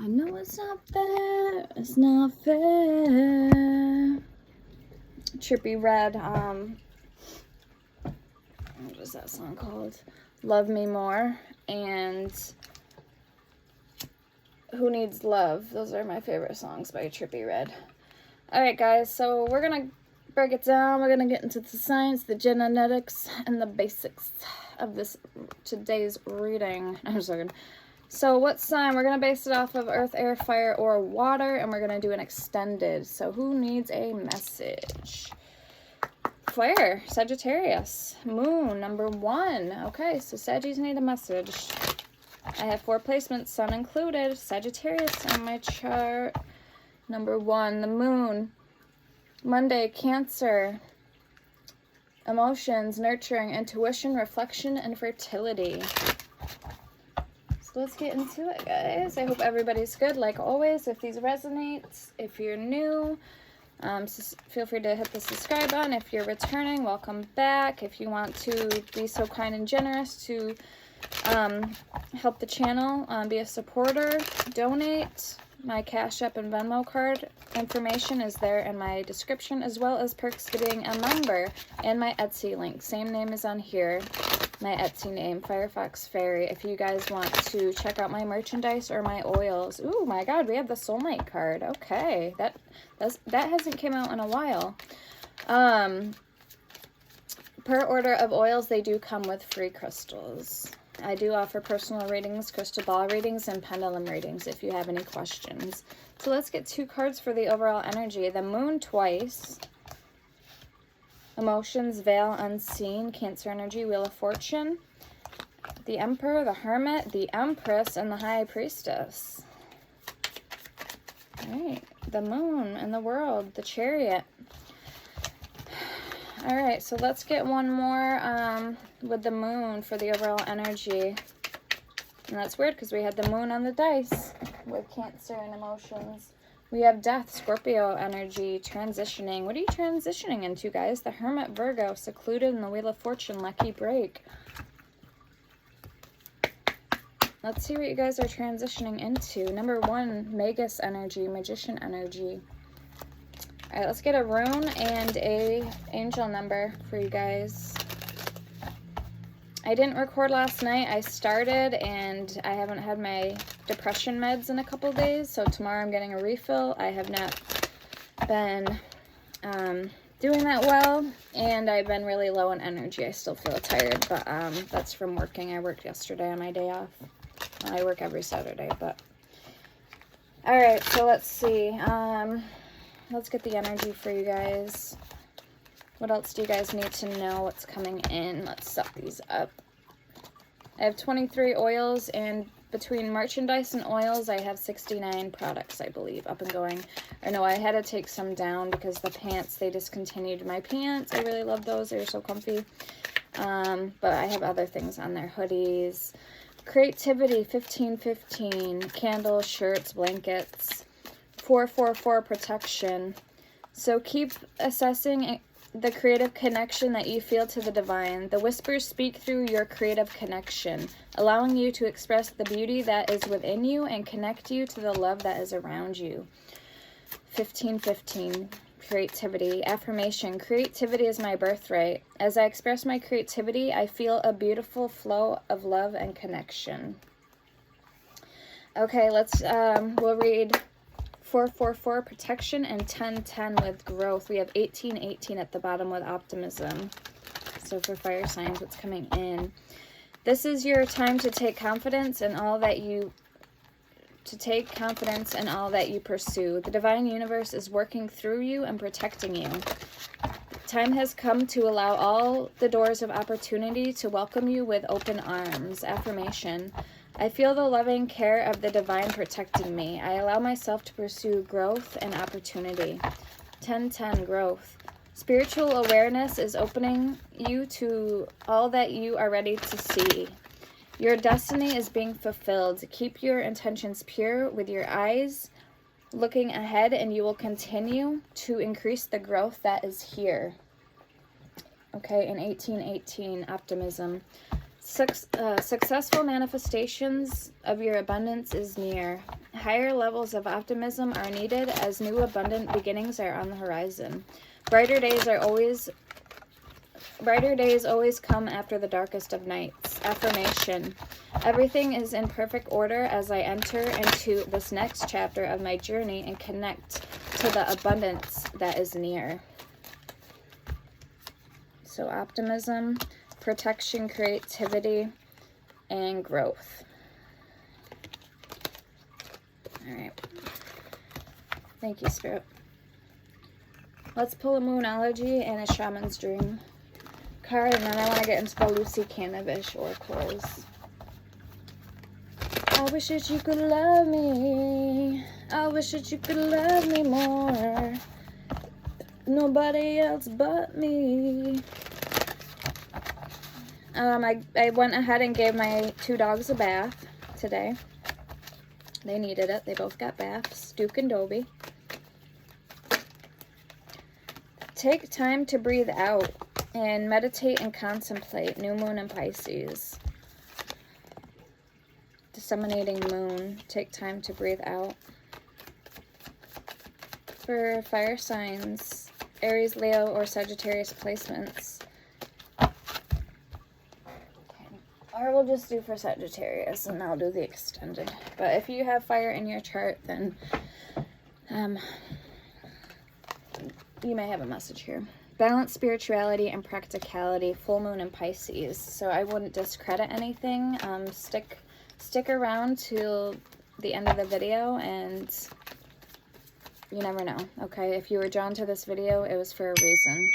I know it's not fair. It's not fair. Trippie Redd. What is that song called? Love Me More and Who Needs Love. Those are my favorite songs by Trippie Redd. Alright guys, so we're gonna break it down. We're gonna get into the science, the genetics, and the basics of this today's reading. I'm just joking. So what sign? We're gonna base it off of earth, air, fire, or water, and we're gonna do an extended. So who needs a message? Fire, Sagittarius. Moon, number 1. Okay, so Saggies need a message. I have 4 placements, sun included. Sagittarius on my chart. Number 1, the moon. Monday, Cancer. Emotions, nurturing, intuition, reflection, and fertility. So let's get into it, guys. I hope everybody's good. Like always, if these resonate, if you're new, feel free to hit the subscribe button. If you're returning, welcome back. If you want to be so kind and generous to help the channel, be a supporter, donate. My Cash App and Venmo card information is there in my description, as well as perks to being a member, and my Etsy link. Same name is on here. My Etsy name, Firefox Fairy. If you guys want to check out my merchandise or my oils. Ooh, my God, we have the Soulmate card. Okay, that hasn't came out in a while. Per order of oils, they do come with free crystals. I do offer personal readings, crystal ball readings, and pendulum readings if you have any questions. So let's get 2 cards for the overall energy. The moon twice. Emotions, veil unseen, Cancer energy, Wheel of Fortune. The Emperor, the Hermit, the Empress, and the High Priestess. All right, the moon and the world, the Chariot. All right, so let's get one more with the moon for the overall energy. And that's weird because we had the moon on the dice with Cancer and emotions. We have Death, Scorpio energy, transitioning. What are you transitioning into, guys? The Hermit, Virgo, secluded, and the Wheel of Fortune, lucky break. Let's see what you guys are transitioning into. Number 1, Magus energy, Magician energy. All right, let's get a rune and a angel number for you guys. I didn't record last night. I started and I haven't had my depression meds in a couple days, so tomorrow I'm getting a refill. I have not been doing that well, and I've been really low in energy. I still feel tired, but that's from working. I worked yesterday on my day off. I work every Saturday, but all right, so let's see. Let's get the energy for you guys. What else do you guys need to know? What's coming in? Let's set these up. I have 23 oils, and between merchandise and oils, I have 69 products, I believe, up and going. Or no, I had to take some down because the pants, they discontinued my pants. I really love those. They were so comfy. But I have other things on there. Hoodies. Creativity, 1515. Candles, shirts, blankets. 444 protection. So keep assessing the creative connection that you feel to the divine. The whispers speak through your creative connection, allowing you to express the beauty that is within you and connect you to the love that is around you. 1515. Creativity. Affirmation. Creativity is my birthright. As I express my creativity, I feel a beautiful flow of love and connection. Okay, let's we'll read 444 protection and 1010 with growth. We have 1818 at the bottom with optimism. So for fire signs, what's coming in? This is your time to take confidence in all that you pursue. The divine universe is working through you and protecting you. Time has come to allow all the doors of opportunity to welcome you with open arms. Affirmation. I feel the loving care of the divine protecting me. I allow myself to pursue growth and opportunity. 1010 growth. Spiritual awareness is opening you to all that you are ready to see. Your destiny is being fulfilled. Keep your intentions pure with your eyes looking ahead, and you will continue to increase the growth that is here. Okay, in 1818, optimism. Successful manifestations of your abundance is near. Higher levels of optimism are needed as new abundant beginnings are on the horizon. Brighter days always come after the darkest of nights. Affirmation. Everything is in perfect order as I enter into this next chapter of my journey and connect to the abundance that is near. So optimism, protection, creativity, and growth. All right. Thank you, Spirit. Let's pull a Moonology and a Shaman's Dream card, and then I want to get into the Lucy Cannabis oracles. I wish that you could love me. I wish that you could love me more. Nobody else but me. I went ahead and gave my 2 dogs a bath today. They needed it. They both got baths, Duke and Dobie. Take time to breathe out and meditate and contemplate. New moon in Pisces. Disseminating moon. Take time to breathe out. For fire signs, Aries, Leo, or Sagittarius placements. Or we'll just do for Sagittarius, and I'll do the extended. But if you have fire in your chart, then you may have a message here. Balance, spirituality, and practicality. Full moon in Pisces. So I wouldn't discredit anything. Stick around till the end of the video, and you never know, okay? If you were drawn to this video, it was for a reason.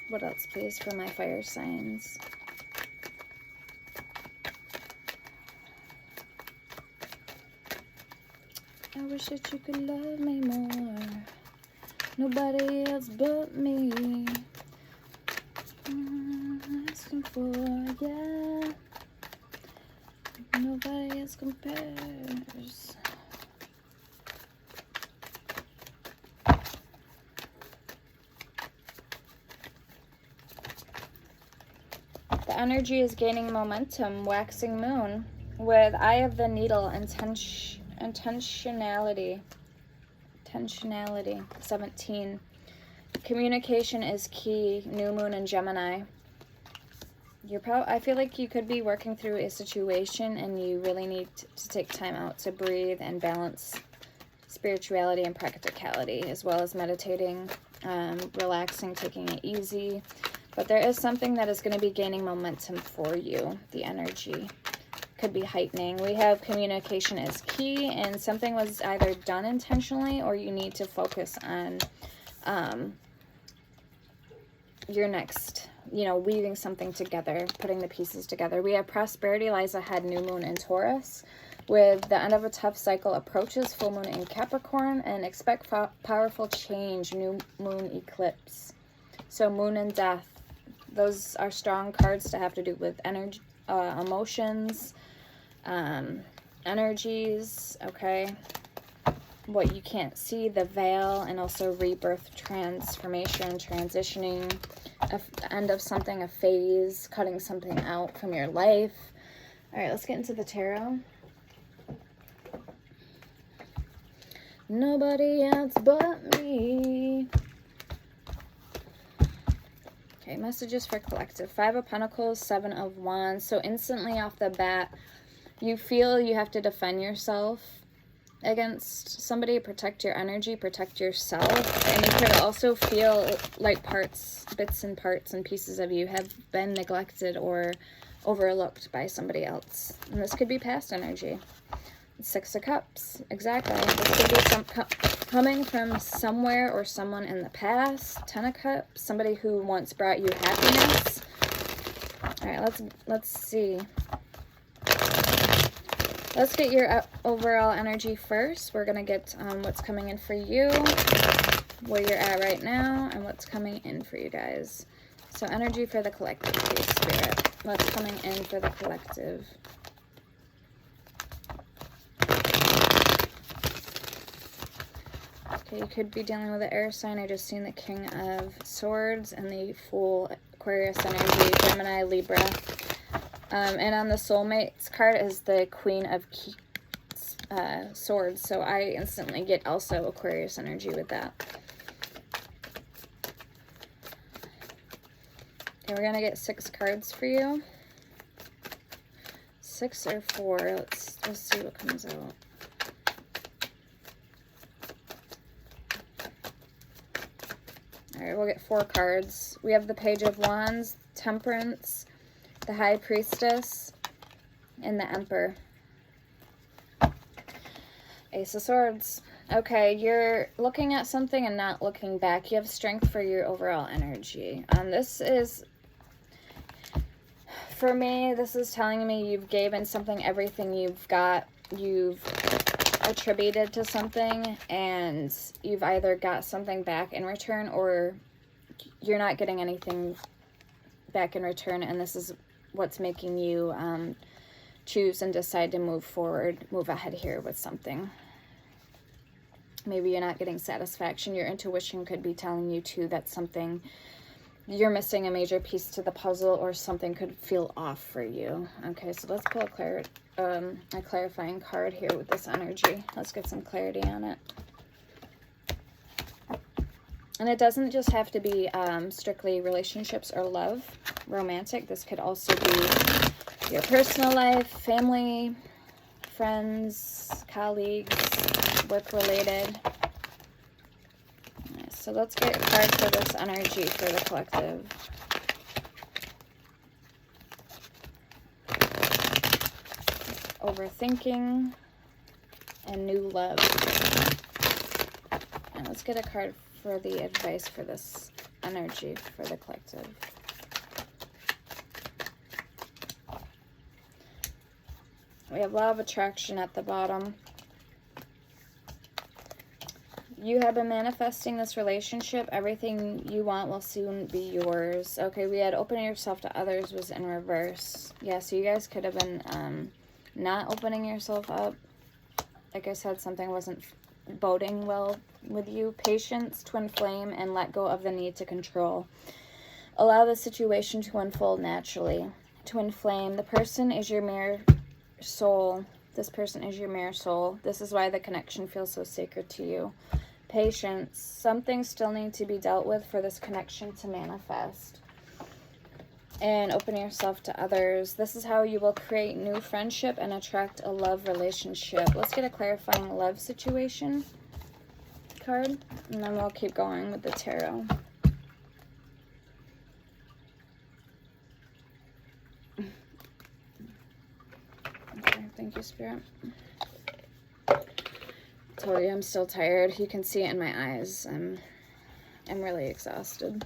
What else, please, for my fire signs? I wish that you could love me more. Nobody else but me. Asking for, yeah. Nobody else compares. The energy is gaining momentum, waxing moon, with Eye of the Needle, intentionality, 17. Communication is key, new moon in Gemini. I feel like you could be working through a situation and you really need to take time out to breathe and balance spirituality and practicality, as well as meditating, relaxing, taking it easy. But there is something that is going to be gaining momentum for you. The energy could be heightening. We have communication is key, and something was either done intentionally or you need to focus on your next, weaving something together, putting the pieces together. We have prosperity lies ahead, new moon in Taurus. With the end of a tough cycle approaches, full moon in Capricorn, and expect powerful change, new moon eclipse. So moon and death, those are strong cards to have to do with energy, emotions, energies, okay? What you can't see, the veil, and also rebirth, transformation, transitioning, the end of something, a phase, cutting something out from your life. All right, let's get into the tarot. Nobody else but me. Okay, messages for collective. 5 of Pentacles, 7 of Wands. So instantly off the bat, you feel you have to defend yourself against somebody, protect your energy, protect yourself. And you could also feel like bits and parts and pieces of you have been neglected or overlooked by somebody else. And this could be past energy. 6 of Cups, exactly. This could be coming from somewhere or someone in the past. 10 of Cups, somebody who once brought you happiness. All right, let's see. Let's get your overall energy first. We're gonna get what's coming in for you, where you're at right now, and what's coming in for you guys. So energy for the collective, please, Spirit. What's coming in for the collective? Okay, you could be dealing with an air sign. I just seen the King of Swords and the Fool, Aquarius energy, Gemini, Libra. And on the Soulmates card is the Queen of Swords. So I instantly get also Aquarius energy with that. Okay, we're going to get 6 cards for you. 6 or 4. Let's see what comes out. All right, we'll get 4 cards. We have the Page of Wands, Temperance, the High Priestess, and the Emperor. Ace of Swords. Okay, you're looking at something and not looking back. You have strength for your overall energy. This is, for me, this is telling me you've given something everything you've got. You've attributed to something, and you've either got something back in return or you're not getting anything back in return, and this is what's making you choose and decide to move forward, move ahead here with something. Maybe you're not getting satisfaction. Your intuition could be telling you too that something, you're missing a major piece to the puzzle, or something could feel off for you. Okay, so let's pull a clarifying card here with this energy. Let's get some clarity on it. And it doesn't just have to be strictly relationships or love, romantic. This could also be your personal life, family, friends, colleagues, work-related. So let's get a card for this energy for the collective. Overthinking and new love. And let's get a card for the advice for this energy for the collective. We have Law of Attraction at the bottom. You have been manifesting this relationship. Everything you want will soon be yours. Okay, we had opening yourself to others was in reverse. Yeah, so you guys could have been not opening yourself up. Like I said, something wasn't boding well with you. Patience, twin flame, and let go of the need to control. Allow the situation to unfold naturally. Twin flame, the person is your mirror soul. This person is your mirror soul. This is why the connection feels so sacred to you. Patience, something still needs to be dealt with for this connection to manifest. And open yourself to others. This is how you will create new friendship and attract a love relationship. Let's get a clarifying love situation card, and then we'll keep going with the tarot. Okay, thank you, Spirit. Told you I'm still tired. You can see it in my eyes. I'm really exhausted.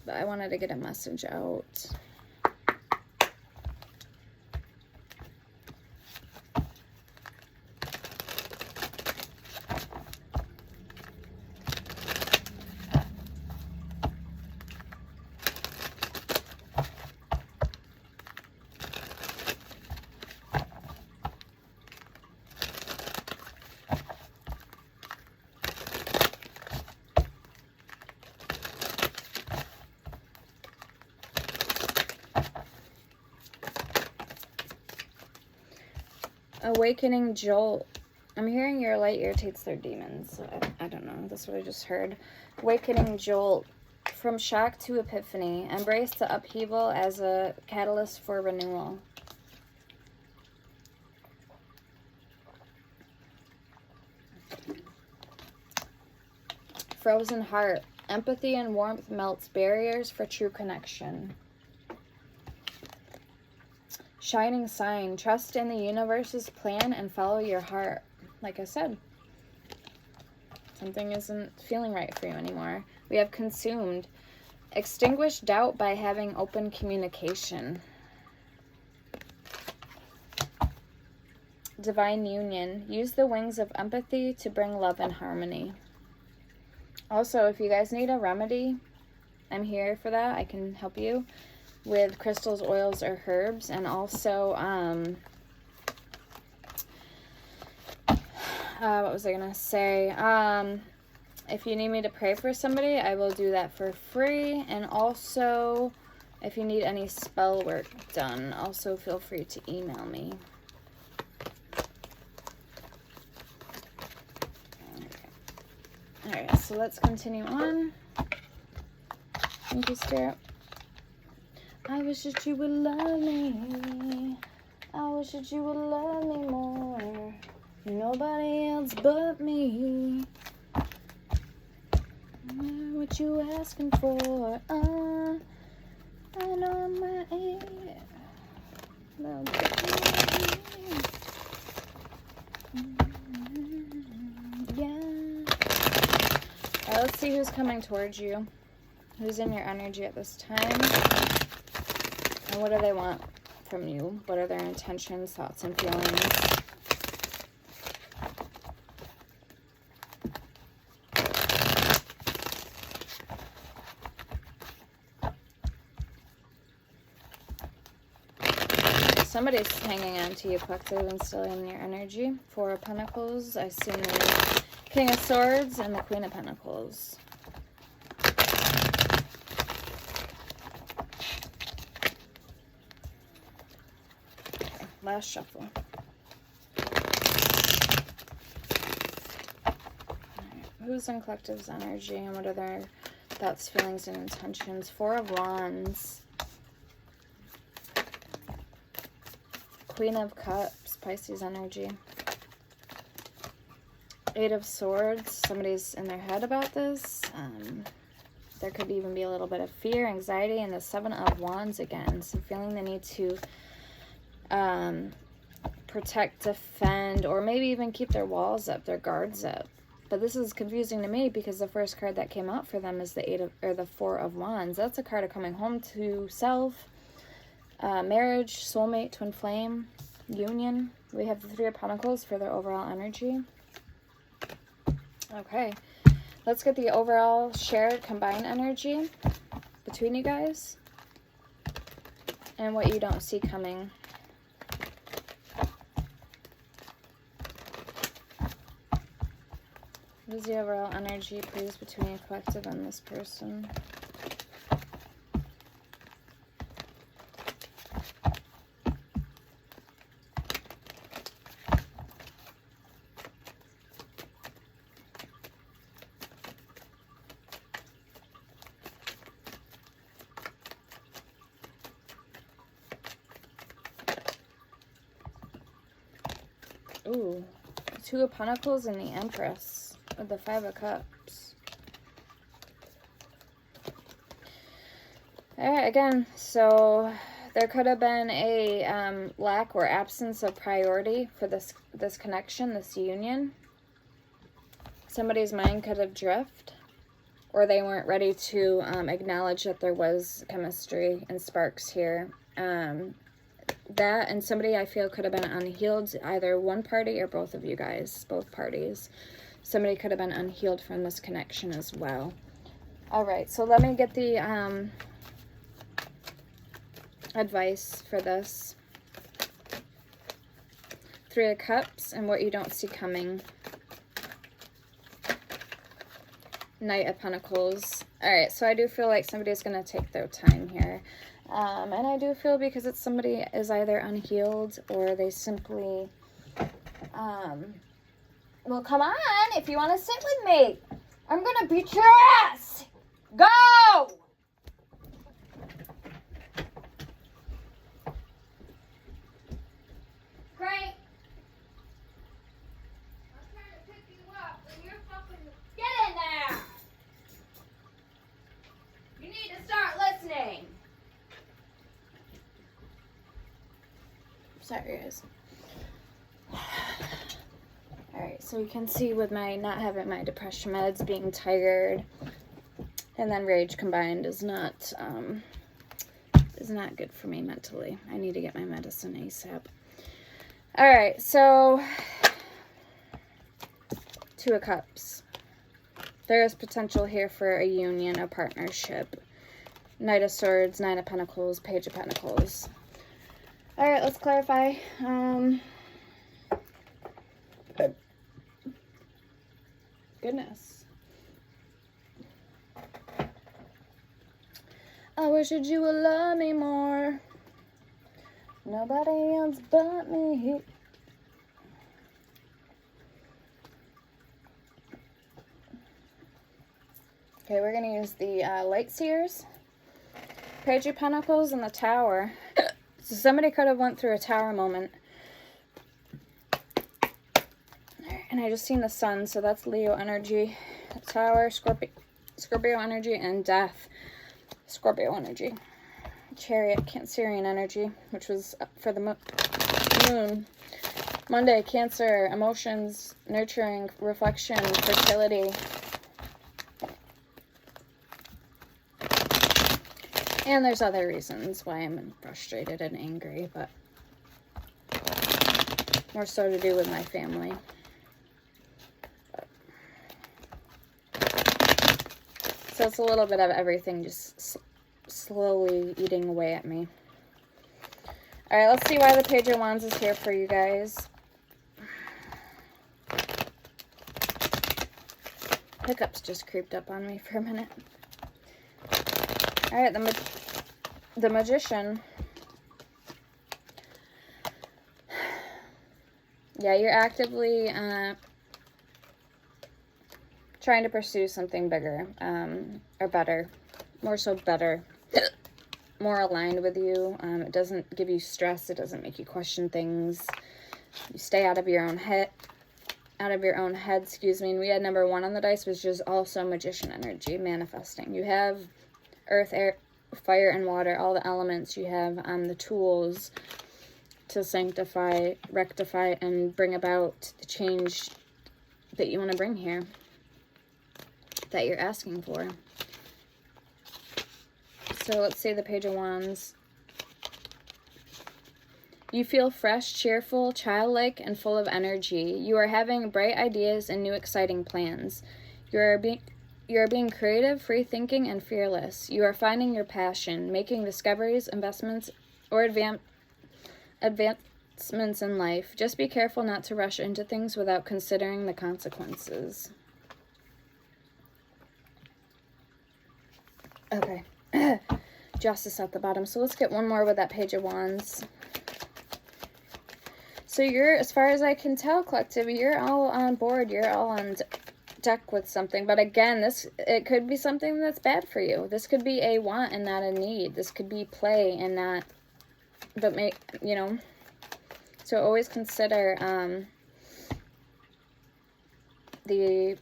But I wanted to get a message out. Awakening jolt. I'm hearing your light irritates their demons. So I don't know. That's what I just heard. Awakening jolt. From shock to epiphany. Embrace the upheaval as a catalyst for renewal. Frozen heart. Empathy and warmth melts barriers for true connection. Shining sign. Trust in the universe's plan and follow your heart. Like I said, something isn't feeling right for you anymore. We have consumed. Extinguish doubt by having open communication. Divine union. Use the wings of empathy to bring love and harmony. Also, if you guys need a remedy, I'm here for that. I can help you with crystals, oils, or herbs. And also, what was I gonna say? If you need me to pray for somebody, I will do that for free. And also, If you need any spell work done, also feel free to email me. Alright, so let's continue on. Thank you, Spirit. I wish that you would love me. I wish that you would love me more. Nobody else but me. What you asking for? I know I'm right here. Yeah. Alright, let's see who's coming towards you. Who's in your energy at this time? And what do they want from you? What are their intentions, thoughts, and feelings? Somebody's hanging on to you, collective, and still in your energy. Four of Pentacles. I see the King of Swords and the Queen of Pentacles. Okay, last shuffle. Right. Who's in collective's energy and what are their thoughts, feelings, and intentions? Four of Wands. Queen of Cups, Pisces energy. Eight of Swords, somebody's in their head about this. There could even be a little bit of fear, anxiety, and the Seven of Wands again. So feeling the need to protect, defend, or maybe even keep their walls up, their guards up. But this is confusing to me because the first card that came out for them is the Four of Wands. That's a card of coming home to self. Marriage, soulmate, twin flame, union. We have the Three of Pentacles for their overall energy. Okay, let's get the overall shared combined energy between you guys and what you don't see coming. What is the overall energy, please, between your collective and this person? Ooh, Two of Pentacles and the Empress with the Five of Cups. Alright, again, so there could have been a lack or absence of priority for this connection, this union. Somebody's mind could have drifted, or they weren't ready to acknowledge that there was chemistry and sparks here. That and somebody I feel could have been unhealed, either one party or both of you guys, both parties. Somebody could have been unhealed from this connection as well. All right, so let me get the advice for this. Three of Cups and what you don't see coming. Knight of Pentacles. All right, so I do feel like somebody's going to take their time here. And I do feel because it's somebody is either unhealed or they simply, well, come on, if you want to sit with me, I'm going to beat your ass. Go! Great. I'm trying to pick you up and you're fucking, get in there. You need to start listening. Sorry, guys. Alright, so you can see with my not having my depression meds, being tired, and then rage combined is not good for me mentally. I need to get my medicine ASAP. Alright, so Two of Cups. There is potential here for a union, a partnership. Knight of Swords, Nine of Pentacles, Page of Pentacles. All right, let's clarify. Goodness. I wish that you would love me more. Nobody else but me. Okay, we're going to use the Light Seers, Page of Pentacles, and the Tower. So somebody could have went through a Tower moment. And I just seen the Sun, so that's Leo energy. Tower, Scorpio energy, and Death, Scorpio energy. Chariot, Cancerian energy, which was for the moon. Monday, Cancer, emotions, nurturing, reflection, fertility. And there's other reasons why I'm frustrated and angry, but more so to do with my family. So it's a little bit of everything just slowly eating away at me. All right, let's see why the Page of Wands is here for you guys. Hiccups just creeped up on me for a minute. All right, the Magician. Yeah, you're actively trying to pursue something bigger, or better. More so better. More aligned with you. It doesn't give you stress. It doesn't make you question things. You stay out of your own head. Excuse me. And we had number 1 on the dice, which is also Magician energy, manifesting. You have earth, air, fire, and water, all the elements. You have the tools to sanctify, rectify, and bring about the change that you want to bring here, that you're asking for. So let's say the Page of Wands. You feel fresh, cheerful, childlike, and full of energy. You are having bright ideas and new exciting plans. You are being creative, free-thinking, and fearless. You are finding your passion, making discoveries, investments, or advancements in life. Just be careful not to rush into things without considering the consequences. Okay. Justice at the bottom. So let's get one more with that Page of Wands. So you're, as far as I can tell, collective, you're all on board. You're all on deck with something. But again, it could be something that's bad for you. This could be a want and not a need. This could be play and not, but so always consider the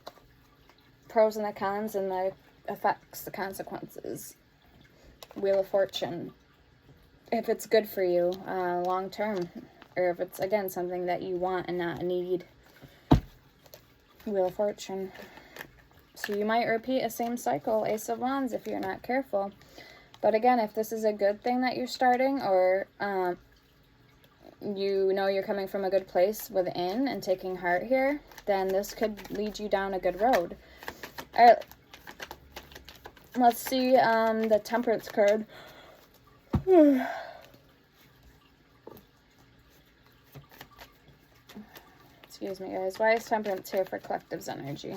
pros and the cons and the effects, the consequences. Wheel of Fortune. If it's good for you long term, or if it's, again, something that you want and not a need. Wheel of Fortune. So you might repeat a same cycle, Ace of Wands, if you're not careful. But again, if this is a good thing that you're starting, or you know you're coming from a good place within and taking heart here, then this could lead you down a good road. All right. Let's see the Temperance card. Excuse me, guys. Why is Temperance here for Collective's energy?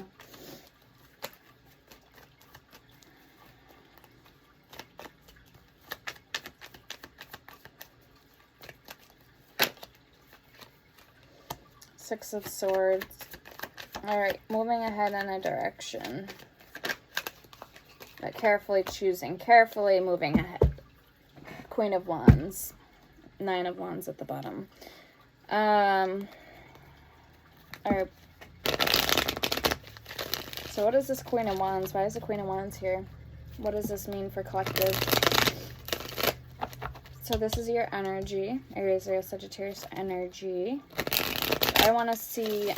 Six of Swords. All right, moving ahead in a direction. But carefully choosing, carefully moving ahead. Queen of Wands. 9 of Wands at the bottom. Alright. So what is this Queen of Wands? Why is the Queen of Wands here? What does this mean for collective? So this is your energy. Aries, Leo, Sagittarius energy. I want to see,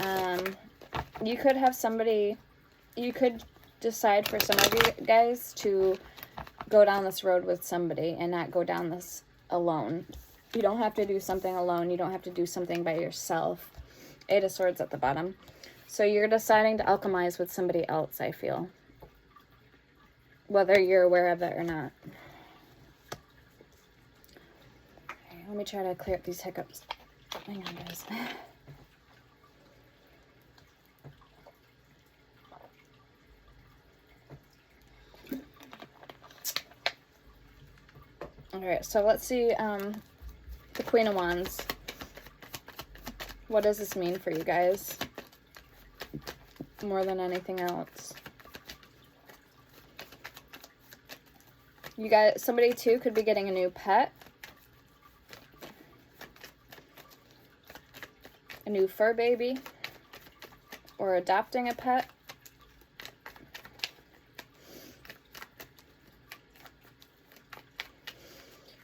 you could have somebody, you could decide for some of you guys to go down this road with somebody and not go down this alone. You don't have to do something alone. You don't have to do something by yourself. 8 of Swords at the bottom. So you're deciding to alchemize with somebody else, I feel. Whether you're aware of it or not. Okay, let me try to clear up these hiccups. Hang on, guys. right, so let's see the Queen of Wands. What does this mean for you guys? More than anything else. You guys, somebody too could be getting a new pet. A new fur baby. Or adopting a pet.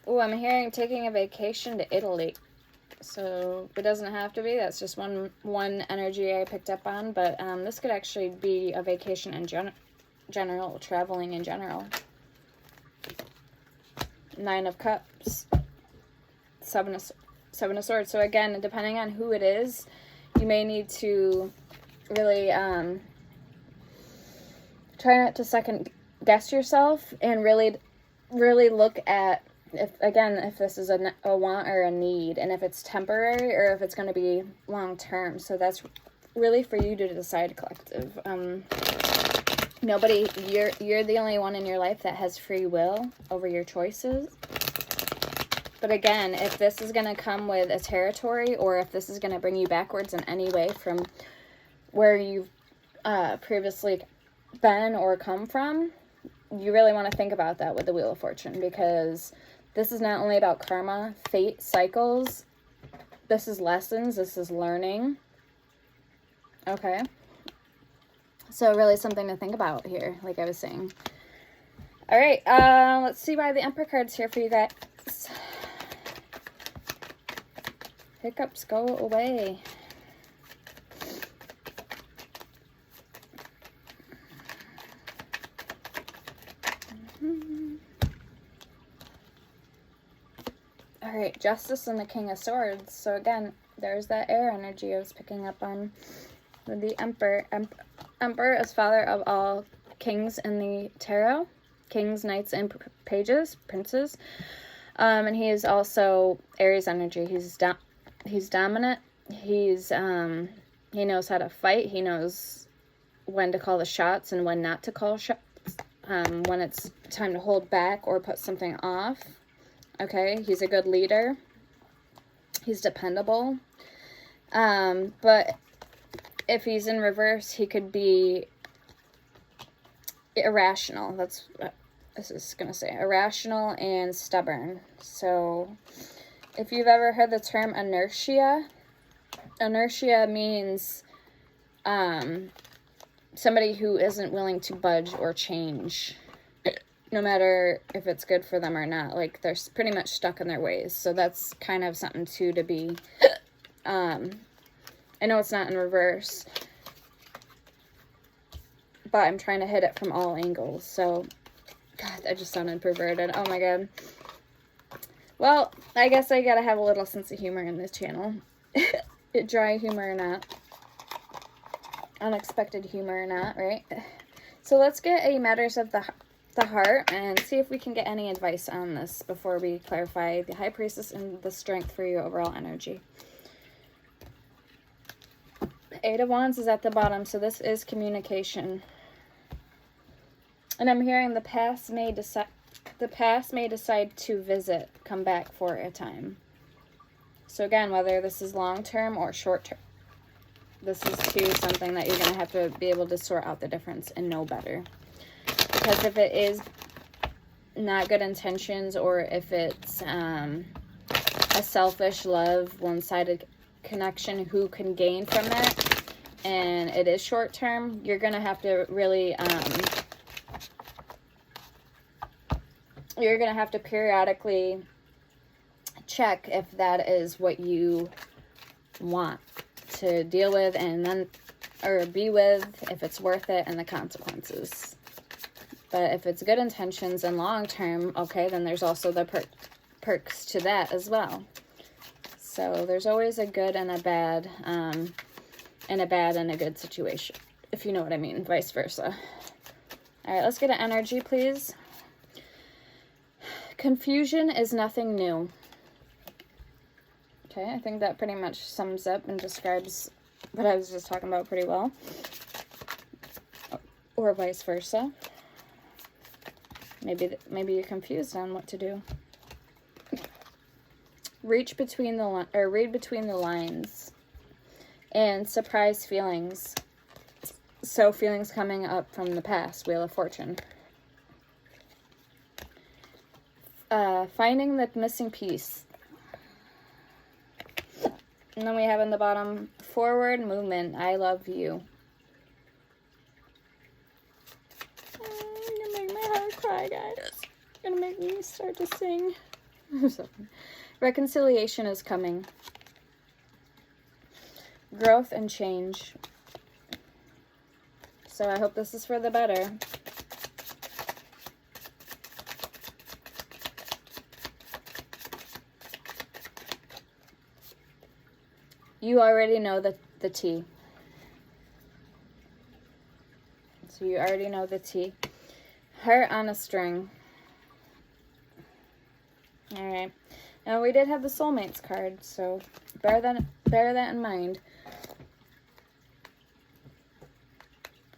Oh, I'm hearing taking a vacation to Italy. So it doesn't have to be. That's just one energy I picked up on. But this could actually be a vacation in general, traveling in general. Nine of Cups. Seven of Swords. So again, depending on who it is, you may need to really try not to second guess yourself and really look at if this is a want or a need, and if it's temporary or if it's going to be long term. So that's really for you to decide, collective. Nobody, you're the only one in your life that has free will over your choices. But again, if this is going to come with a territory, or if this is going to bring you backwards in any way from where you've previously been or come from, you really want to think about that with the Wheel of Fortune, because this is not only about karma, fate, cycles. This is lessons. This is learning. Okay. So really something to think about here, like I was saying. All right. Let's see why the Emperor card's here for you guys. Hiccups, go away. All right, Justice and the King of Swords. So again, there's that air energy I was picking up on with the Emperor. Emperor is father of all kings in the tarot. Kings, knights, and pages, princes. And he is also Aries energy. He's dominant. He knows how to fight. He knows when to call the shots and when not to call shots. When it's time to hold back or put something off. Okay, he's a good leader. He's dependable. But if he's in reverse, he could be irrational. That's what this is going to say. Irrational and stubborn. So if you've ever heard the term inertia, inertia means somebody who isn't willing to budge or change, no matter if it's good for them or not. Like, they're pretty much stuck in their ways. So that's kind of something, too, to be... I know it's not in reverse, but I'm trying to hit it from all angles. So, God, that just sounded perverted. Oh, my God. Well, I guess I gotta have a little sense of humor in this channel. Dry humor or not. Unexpected humor or not, right? So let's get a Matters of the Heart and see if we can get any advice on this before we clarify the High Priestess and the Strength for your overall energy. Eight of Wands is at the bottom, so this is communication. And I'm hearing the past may decide to visit, come back for a time. So again, whether this is long-term or short-term, this is too something that you're going to have to be able to sort out the difference and know better. Because if it is not good intentions, or if it's a selfish love, one-sided connection, who can gain from that, and it is short-term, you're going to have to really... you're going to have to periodically check if that is what you want to deal with, and then, or be with, if it's worth it, and the consequences. But if it's good intentions and long-term, okay, then there's also the perks to that as well. So there's always a good and a bad, and a bad and a good situation, if you know what I mean, vice versa. All right, let's get an energy, please. Confusion is nothing new. Okay, I think that pretty much sums up and describes what I was just talking about pretty well. Or vice versa. Maybe you're confused on what to do. read between the lines and surprise feelings. So feelings coming up from the past, Wheel of Fortune. Finding the missing piece. And then we have in the bottom, forward movement, I love you. You're gonna make my heart cry, guys. You're gonna make me start to sing. Reconciliation is coming. Growth and change. So I hope this is for the better. You already know the tea. So you already know the tea. Heart on a string. Alright. Now we did have the soulmates card, so bear that in mind.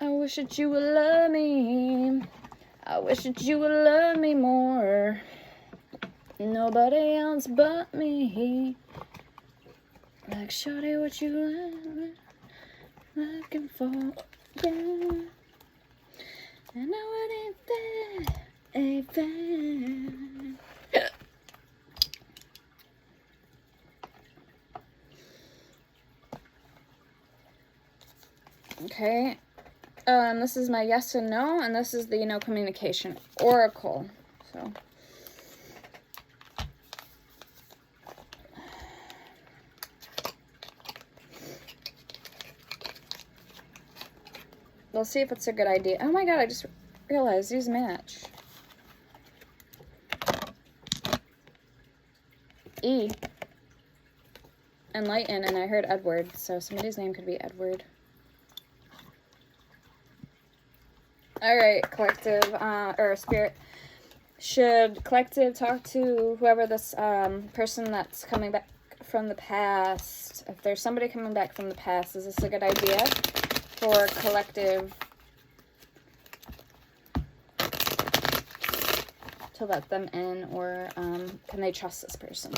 I wish that you would love me. I wish that you would love me more. Nobody else but me. Like, shorty, what you looking for, yeah. I know it ain't fair. Okay. This is my yes and no, and this is the communication oracle. So. We'll see if it's a good idea. Oh my god, I just realized, use match. E. Enlighten, and I heard Edward, so somebody's name could be Edward. Alright, collective, or spirit. Should collective talk to whoever this person that's coming back from the past? If there's somebody coming back from the past, is this a good idea for collective to let them in, or can they trust this person?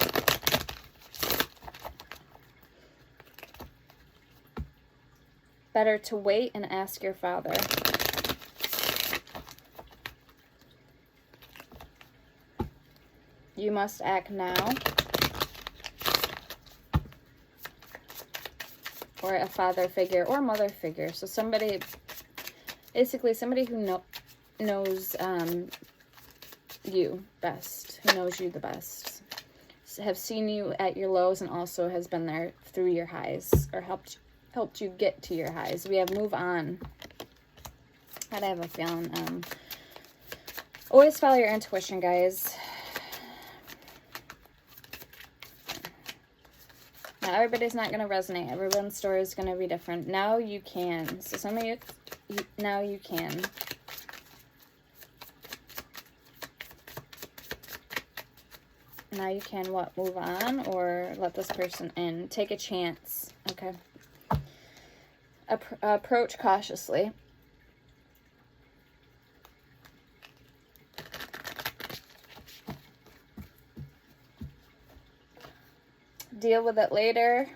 Better to wait and ask your father. You must act now. Or a father figure or mother figure. So somebody, basically somebody who knows you best, who knows you the best, have seen you at your lows and also has been there through your highs, or helped you get to your highs. We have move on. I have a feeling. Always follow your intuition, guys. Now, everybody's not going to resonate. Everyone's story is going to be different. Now you can. So some of you, now you can. Now you can, what, move on or let this person in? Take a chance, okay? Approach cautiously. Deal with it later.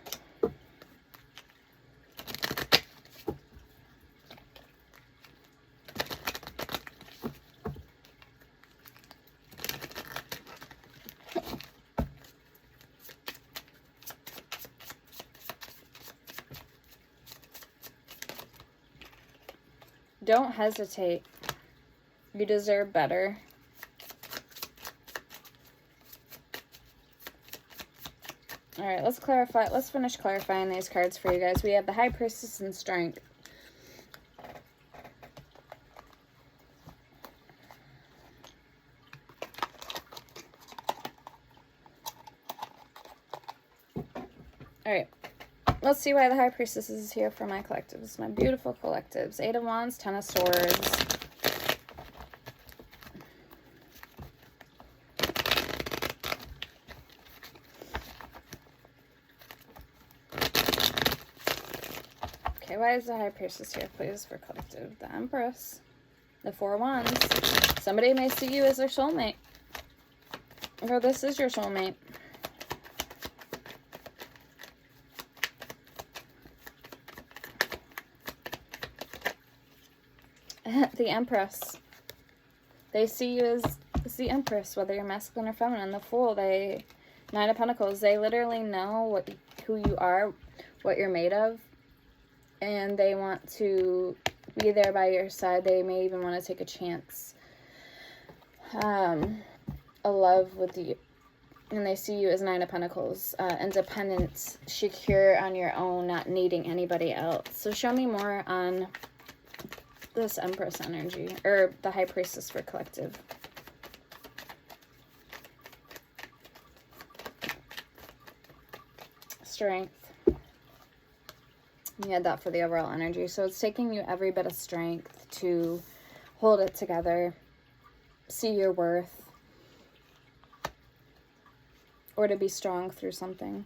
Don't hesitate. You deserve better. Alright, let's clarify. Let's finish clarifying these cards for you guys. We have the High Priestess and Strength. Alright. Let's see why the High Priestess is here for my collectives. My beautiful collectives. 8 of Wands, 10 of Swords. Okay, why is the High Priestess here, please, for collective? The Empress. The 4 of Wands. Somebody may see you as their soulmate. Or this is your soulmate. The Empress. They see you as the Empress, whether you're masculine or feminine. The Fool, Nine of Pentacles, they literally know who you are, what you're made of, and they want to be there by your side. They may even want to take a chance, a love with you, and they see you as Nine of Pentacles, independent, secure on your own, not needing anybody else. So show me more on this Empress energy, or the High Priestess for collective. Strength. You had that for the overall energy. So it's taking you every bit of strength to hold it together, see your worth, or to be strong through something.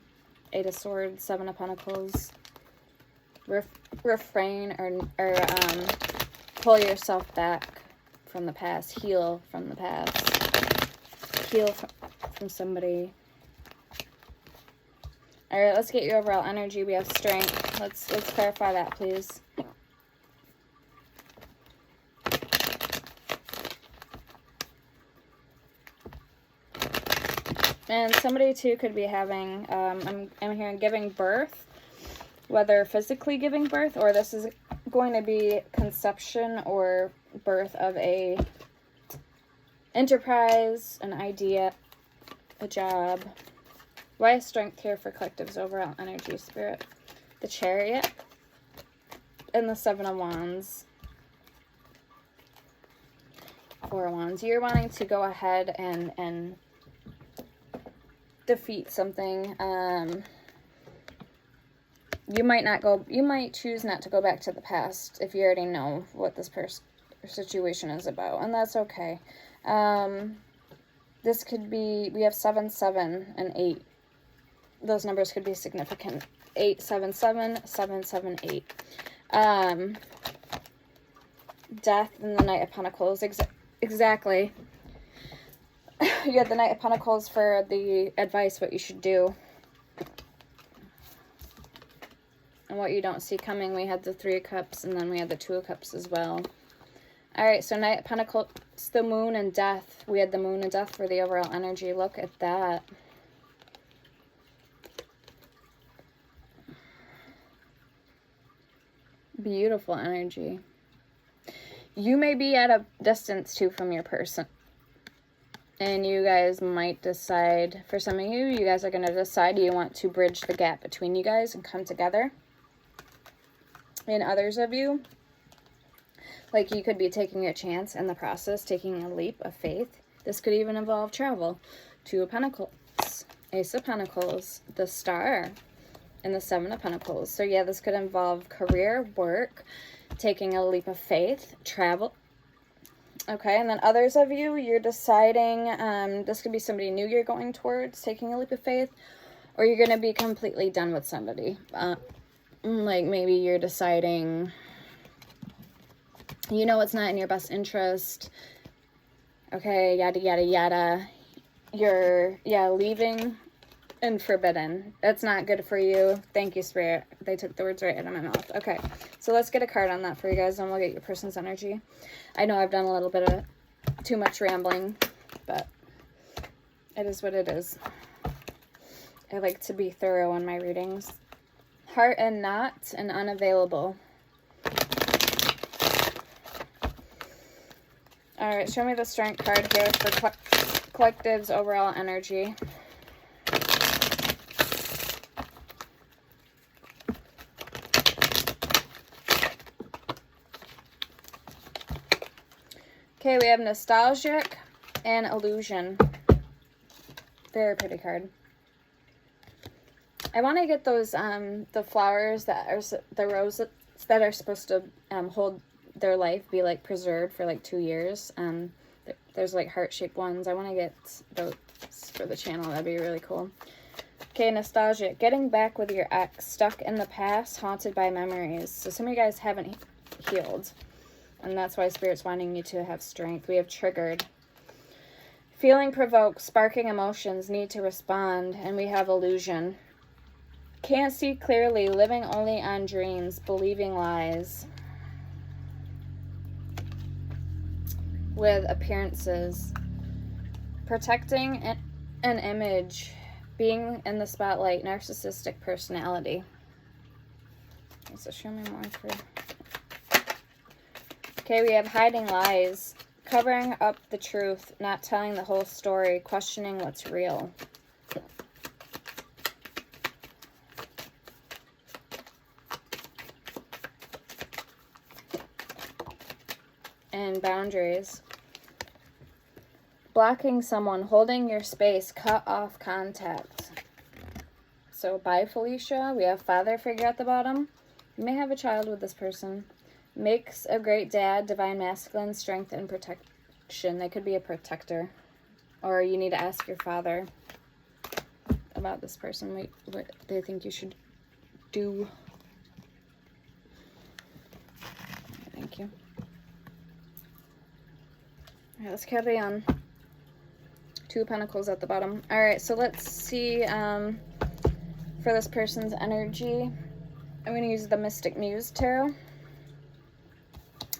Eight of Swords, Seven of Pentacles. Refrain or pull yourself back from the past. Heal from the past. Heal from somebody. All right, let's get your overall energy. We have strength. Let's clarify that, please. And somebody too could be having, I'm hearing giving birth, whether physically giving birth, or this is going to be conception or birth of a enterprise, an idea, a job. Why is strength here for collective's overall energy, Spirit? The Chariot and the Seven of Wands. Four of Wands. You're wanting to go ahead and defeat something. You might choose not to go back to the past if you already know what this situation is about, and that's okay. This could be, we have 7, 7, and 8. Those numbers could be significant. 8, 7, 7, 7, 7, 8. Death and the Knight of Pentacles. Exactly. You had the Knight of Pentacles for the advice, what you should do. And what you don't see coming. We had the Three of Cups, and then we had the Two of Cups as well. Alright, so Knight of Pentacles, the Moon and Death. We had the Moon and Death for the overall energy. Look at that. Beautiful energy. You may be at a distance too from your person. And you guys might decide, for some of you, you guys are going to decide you want to bridge the gap between you guys and come together. And others of you, like you could be taking a chance in the process, taking a leap of faith. This could even involve travel. Two of Pentacles, Ace of Pentacles, the Star, and the Seven of Pentacles. So yeah, this could involve career, work, taking a leap of faith, travel. Okay, and then others of you, you're deciding, this could be somebody new you're going towards, taking a leap of faith, or you're going to be completely done with somebody. Like maybe you're deciding, you know it's not in your best interest. Okay, yada, yada, yada. You're, leaving and forbidden. That's not good for you. Thank you, Spirit. They took the words right out of my mouth. Okay, so let's get a card on that for you guys, and we'll get your person's energy. I know I've done a little bit of too much rambling, but it is what it is. I like to be thorough in my readings. Heart and Knot and Unavailable. All right, show me the Strength card here for collective's overall energy. Okay, we have Nostalgic and Illusion. Very pretty card. I want to get those, the flowers that are, the roses that are supposed to hold their life, be like preserved for like 2 years. There's like heart-shaped ones. I want to get those for the channel. That'd be really cool. Okay, Nostalgic. Getting back with your ex. Stuck in the past, haunted by memories. So some of you guys haven't healed. And that's why Spirit's wanting you to have strength. We have Triggered. Feeling provoked, sparking emotions, need to respond. And we have Illusion. Can't see clearly, living only on dreams, believing lies. with appearances, protecting an image, being in the spotlight, narcissistic personality. So show me more for... Okay, we have hiding lies, covering up the truth, not telling the whole story, questioning what's real. And boundaries. Blocking someone, holding your space, cut off contact. So bye, Felicia. We have father figure at the bottom. You may have a child with this person. Makes a great dad, divine masculine, strength and protection. They could be a protector. Or you need to ask your father about this person, what they think you should do. Thank you. All right, let's carry on. 2 Pentacles at the bottom. All right, so let's see for this person's energy. I'm going to use the Mystic Muse Tarot.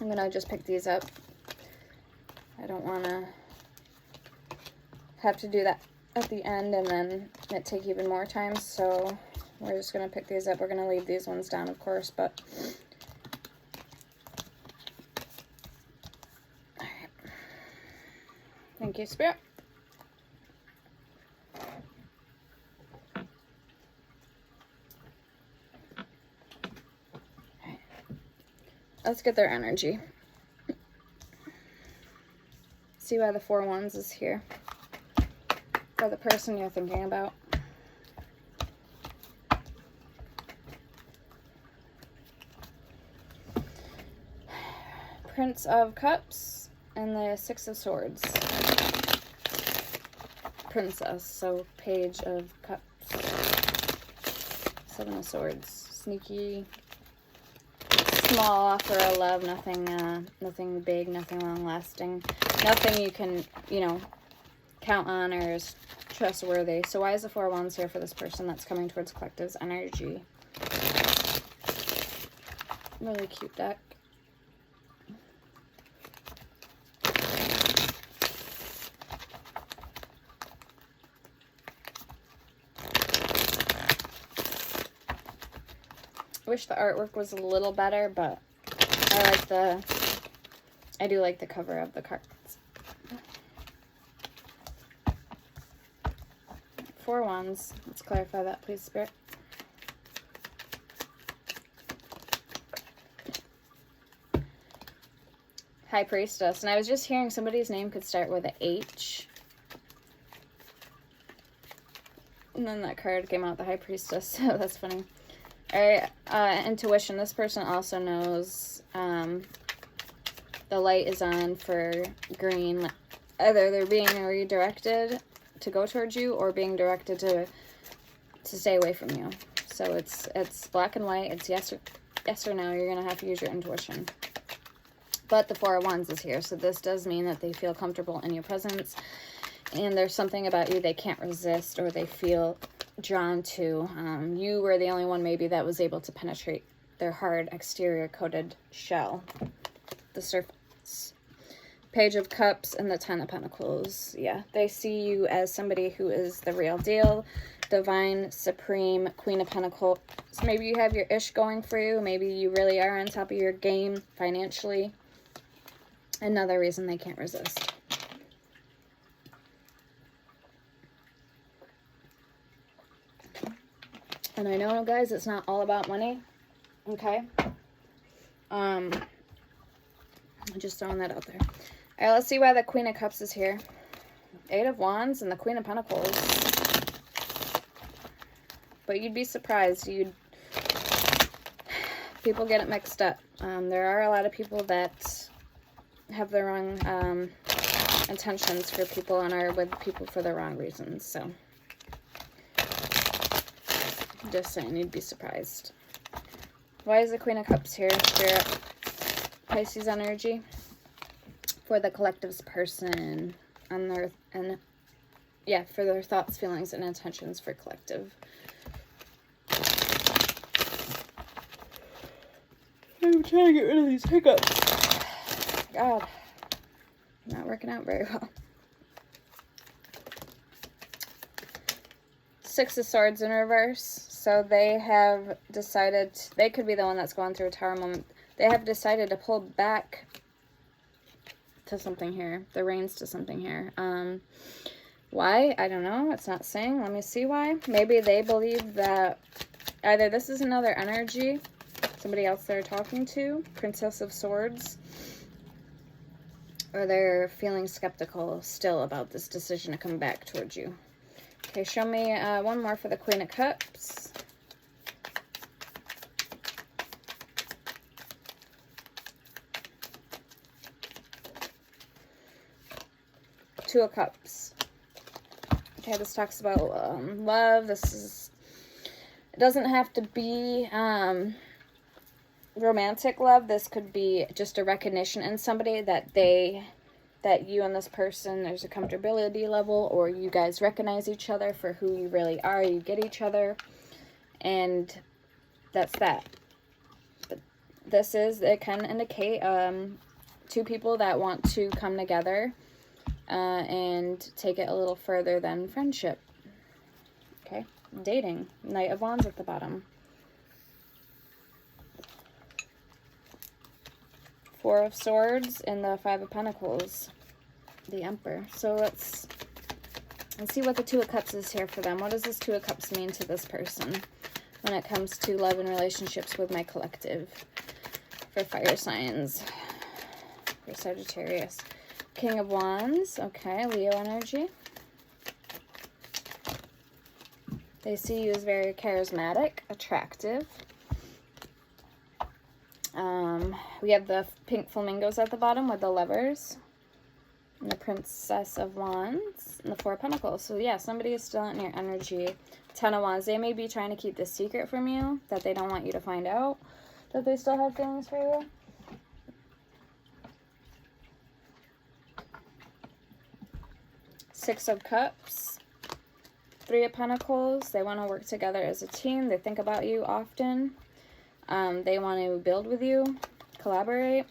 I'm going to just pick these up. I don't want to have to do that at the end and then it take even more time, so we're just going to pick these up. We're going to leave these ones down, of course, but... All right. Thank you, Spirit. Let's get their energy. See why the 4 Wands is here. For the person you're thinking about. Prince of Cups and the 6 of Swords. Princess, so Page of Cups. 7 of Swords. Sneaky. Small offer of love, nothing big, nothing long-lasting, nothing you can, count on or is trustworthy. So why is the 4 Wands here for this person that's coming towards collective's energy? Really cute deck. I wish the artwork was a little better, but I do like the cover of the cards. 4 Wands. Let's clarify that, please, Spirit. High Priestess. And I was just hearing somebody's name could start with a H. And then that card came out, the High Priestess, so that's funny. Alright, intuition. This person also knows the light is on for green. Either they're being redirected to go towards you or being directed to stay away from you. So it's black and white. It's yes or no. You're going to have to use your intuition. But the 4 of Wands is here, so this does mean that they feel comfortable in your presence. And there's something about you they can't resist or they feel drawn to. You were the only one maybe that was able to penetrate their hard exterior coated shell. The surface. Page of Cups and the 10 of Pentacles. Yeah, they see you as somebody who is the real deal. Divine, Supreme, Queen of Pentacles. So maybe you have your ish going for you. Maybe you really are on top of your game financially. Another reason they can't resist. And I know, guys, it's not all about money, okay? Just throwing that out there. All right, let's see why the Queen of Cups is here. 8 of Wands and the Queen of Pentacles. But you'd be surprised. People get it mixed up. There are a lot of people that have the wrong intentions for people and are with people for the wrong reasons, so... Just saying, you'd be surprised. Why is the Queen of Cups here, Spirit? Pisces energy for the collective's person on their for their thoughts, feelings, and intentions for collective. I'm trying to get rid of these hiccups. God. Not working out very well. Six of Swords in reverse. So they have decided, they could be the one that's going through a tower moment. They have decided to pull back to something here. The reins to something here. Why? I don't know. It's not saying. Let me see why. Maybe they believe that either this is another energy, somebody else they're talking to, Princess of Swords, or they're feeling skeptical still about this decision to come back towards you. Okay, show me one more for the Queen of Cups. Two of Cups. Okay, this talks about love. This is, it doesn't have to be romantic love. This could be just a recognition in somebody that that you and this person, there's a comfortability level, or you guys recognize each other for who you really are. You get each other, and that's that. But this is, it can indicate two people that want to come together and take it a little further than friendship. Okay, dating. Knight of Wands at the bottom. Four of Swords and the Five of Pentacles, the Emperor. So let's see what the Two of Cups is here for them. What does this Two of Cups mean to this person when it comes to love and relationships with my collective? For fire signs, for Sagittarius. King of Wands, okay, Leo energy. They see you as very charismatic, attractive. We have the pink flamingos at the bottom with the Lovers, and the Princess of Wands, and the Four of Pentacles. So yeah, somebody is still in your energy. Ten of Wands. They may be trying to keep this secret from you, that they don't want you to find out that they still have feelings for you. Six of Cups. Three of Pentacles. They want to work together as a team. They think about you often. They want to build with you, collaborate.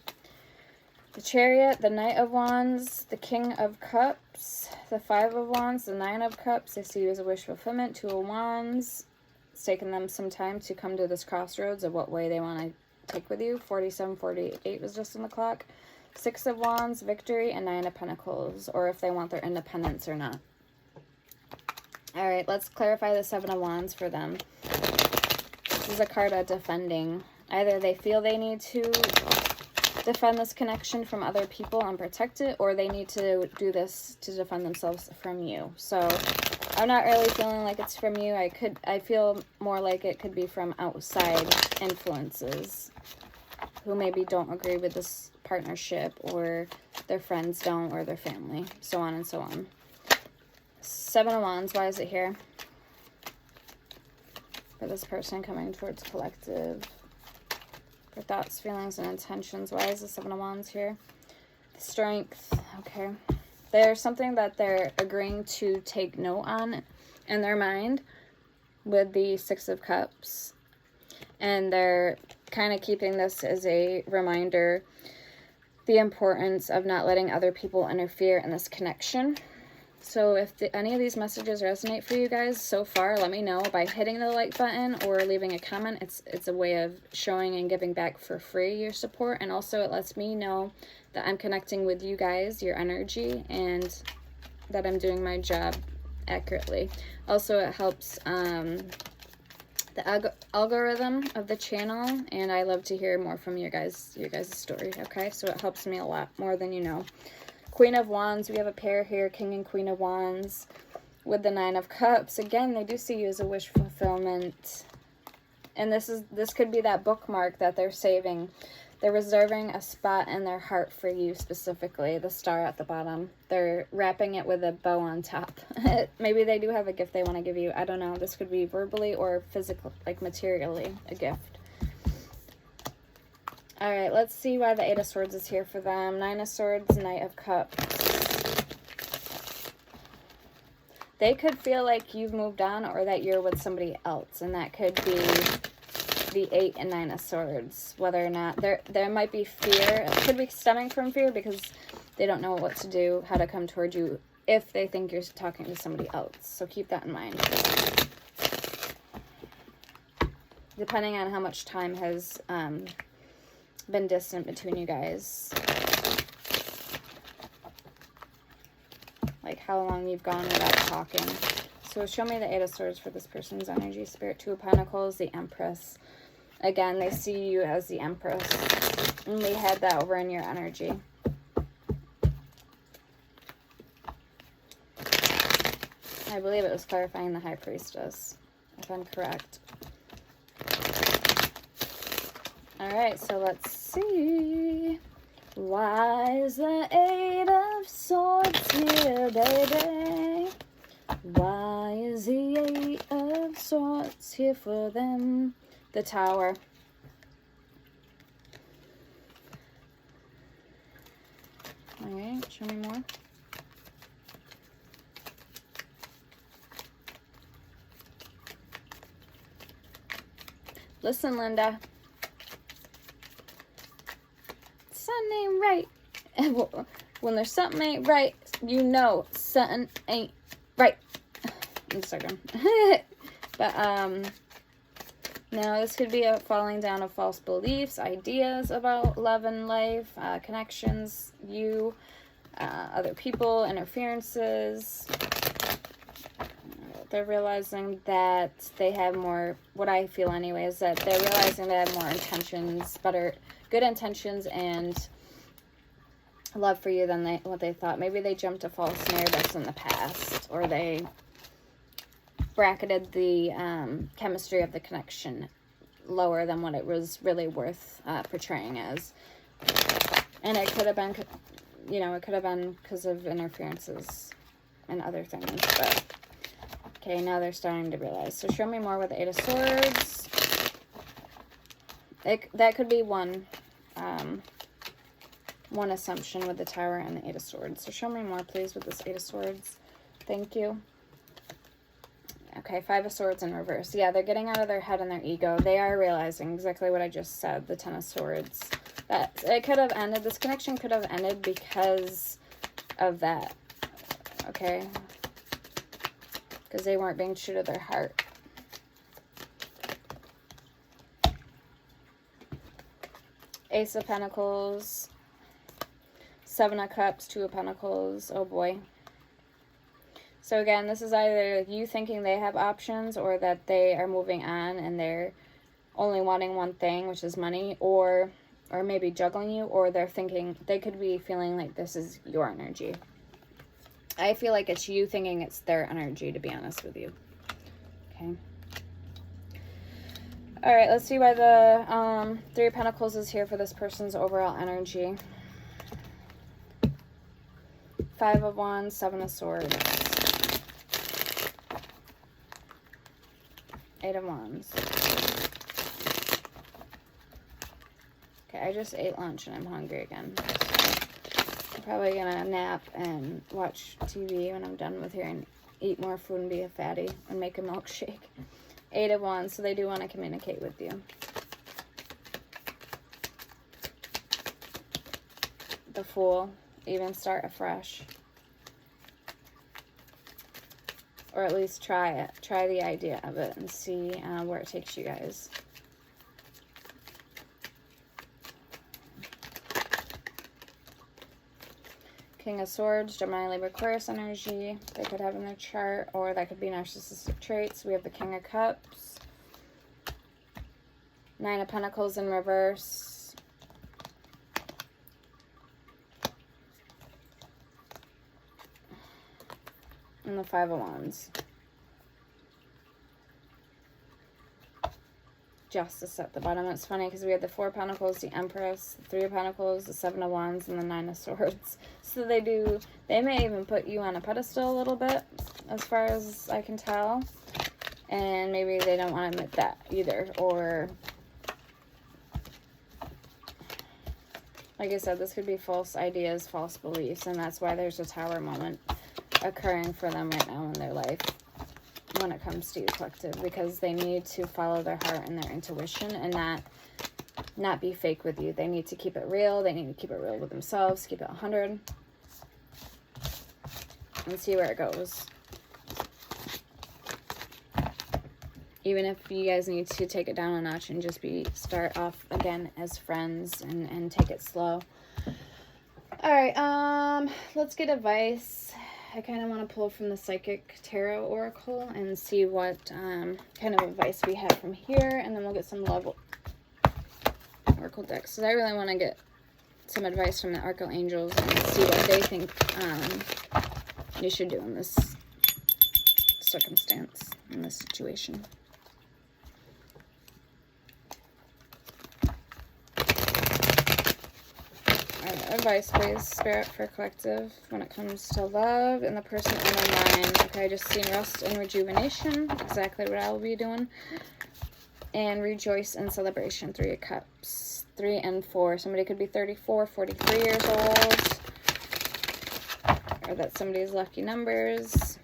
The Chariot, the Knight of Wands, the King of Cups, the Five of Wands, the Nine of Cups. They see you as a wish fulfillment. Two of Wands. It's taken them some time to come to this crossroads of what way they want to take with you. 47, 48 was just on the clock. Six of Wands, victory, and Nine of Pentacles, or if they want their independence or not. All right, let's clarify the Seven of Wands for them. This is a card of defending. Either they feel they need to defend this connection from other people and protect it, or they need to do this to defend themselves from you. So I'm not really feeling like it's from you. I feel more like it could be from outside influences who maybe don't agree with this partnership, or their friends don't, or their family, so on and so on. Seven of Wands, why is it here? For this person coming towards collective. For thoughts, feelings, and intentions. Why is the Seven of Wands here? Strength. Okay. There's something that they're agreeing to take note on in their mind with the Six of Cups. And they're kind of keeping this as a reminder, the importance of not letting other people interfere in this connection. So if any of these messages resonate for you guys so far, let me know by hitting the like button or leaving a comment. It's a way of showing and giving back for free your support, and also it lets me know that I'm connecting with you guys, your energy, and that I'm doing my job accurately. Also, it helps the algorithm of the channel, and I love to hear more from your guys' story. Okay, so it helps me a lot more than you know. Queen of Wands, we have a pair here, King and Queen of Wands, with the Nine of Cups. Again, they do see you as a wish fulfillment. And this could be that bookmark that they're saving. They're reserving a spot in their heart for you specifically, the star at the bottom. They're wrapping it with a bow on top. Maybe they do have a gift they want to give you. I don't know. This could be verbally or physically, like materially, a gift. All right, let's see why the Eight of Swords is here for them. Nine of Swords, Knight of Cups. They could feel like you've moved on, or that you're with somebody else, and that could be the Eight and Nine of Swords. Whether or not there might be fear. It could be stemming from fear, because they don't know what to do, how to come toward you if they think you're talking to somebody else. So keep that in mind. Depending on how much time has been distant between you guys. Like how long you've gone without talking. So show me the Eight of Swords for this person's energy. Spirit, Two of Pentacles, the Empress. Again, they see you as the Empress. And we had that over in your energy. I believe it was clarifying the High Priestess, if I'm correct. Alright, so let's see. Why is the Eight of Swords here, baby? Why is the Eight of Swords here for them? The Tower. Alright, show me more. Listen, Linda. Something ain't right. When there's something ain't right, you know something ain't right. Instagram. But, no, this could be a falling down of false beliefs, ideas about love and life, connections, you, other people, interferences. They're realizing that they have more, what I feel anyway, is that they're realizing they have more intentions, good intentions and love for you than what they thought. Maybe they jumped a false narratives in the past, or they bracketed the chemistry of the connection lower than what it was really worth portraying as. And it could have been, you know, it could have been because of interferences and other things, but okay, now they're starting to realize. So show me more with the Eight of Swords. That could be one assumption with the Tower and the Eight of Swords. So show me more, please, with this Eight of Swords. Thank you. Okay, Five of Swords in reverse. Yeah, they're getting out of their head and their ego. They are realizing exactly what I just said, the Ten of Swords. That it could have ended, this connection could have ended because of that. Okay? Because they weren't being true to their heart. Ace of Pentacles, Seven of Cups, Two of Pentacles. Oh boy. So again, this is either you thinking they have options, or that they are moving on and they're only wanting one thing, which is money, or maybe juggling you, or they're thinking, they could be feeling like this is your energy. I feel like it's you thinking it's their energy, to be honest with you. Okay. All right, let's see why the Three of Pentacles is here for this person's overall energy. Five of Wands, Seven of Swords. Eight of Wands. Okay, I just ate lunch and I'm hungry again. I'm probably gonna nap and watch TV when I'm done with here and eat more food and be a fatty and make a milkshake. Eight of Wands, so they do want to communicate with you. The Fool, even start afresh. Or at least try it. Try the idea of it and see where it takes you guys. King of Swords, Gemini, Libra, Aquarius energy. They could have in their chart, or that could be narcissistic traits. We have the King of Cups. Nine of Pentacles in reverse. And the Five of Wands. Justice at the bottom. It's funny because we had the Four of Pentacles, the Empress, the Three of Pentacles, the Seven of Wands, and the Nine of Swords. So they may even put you on a pedestal a little bit, as far as I can tell. And maybe they don't want to admit that either. Or, like I said, this could be false ideas, false beliefs, and that's why there's a Tower moment occurring for them right now in their life when it comes to you, collective, because they need to follow their heart and their intuition and not be fake with you. They need to keep it real. They need to keep it real with themselves, keep it 100. and see where it goes. Even if you guys need to take it down a notch and just start off again as friends and take it slow. Alright, let's get advice. I kind of want to pull from the Psychic Tarot Oracle and see what kind of advice we have from here, and then we'll get some Love Oracle decks. So I really want to get some advice from the Archangels and see what they think you should do in this circumstance, in this situation. Advice, please, Spirit, for collective when it comes to love and the person in their mind. Okay, I just seen rest and rejuvenation, exactly what I will be doing. And rejoice and celebration, 3 of Cups, 3 and 4. Somebody could be 34, 43 years old, or that's somebody's lucky numbers,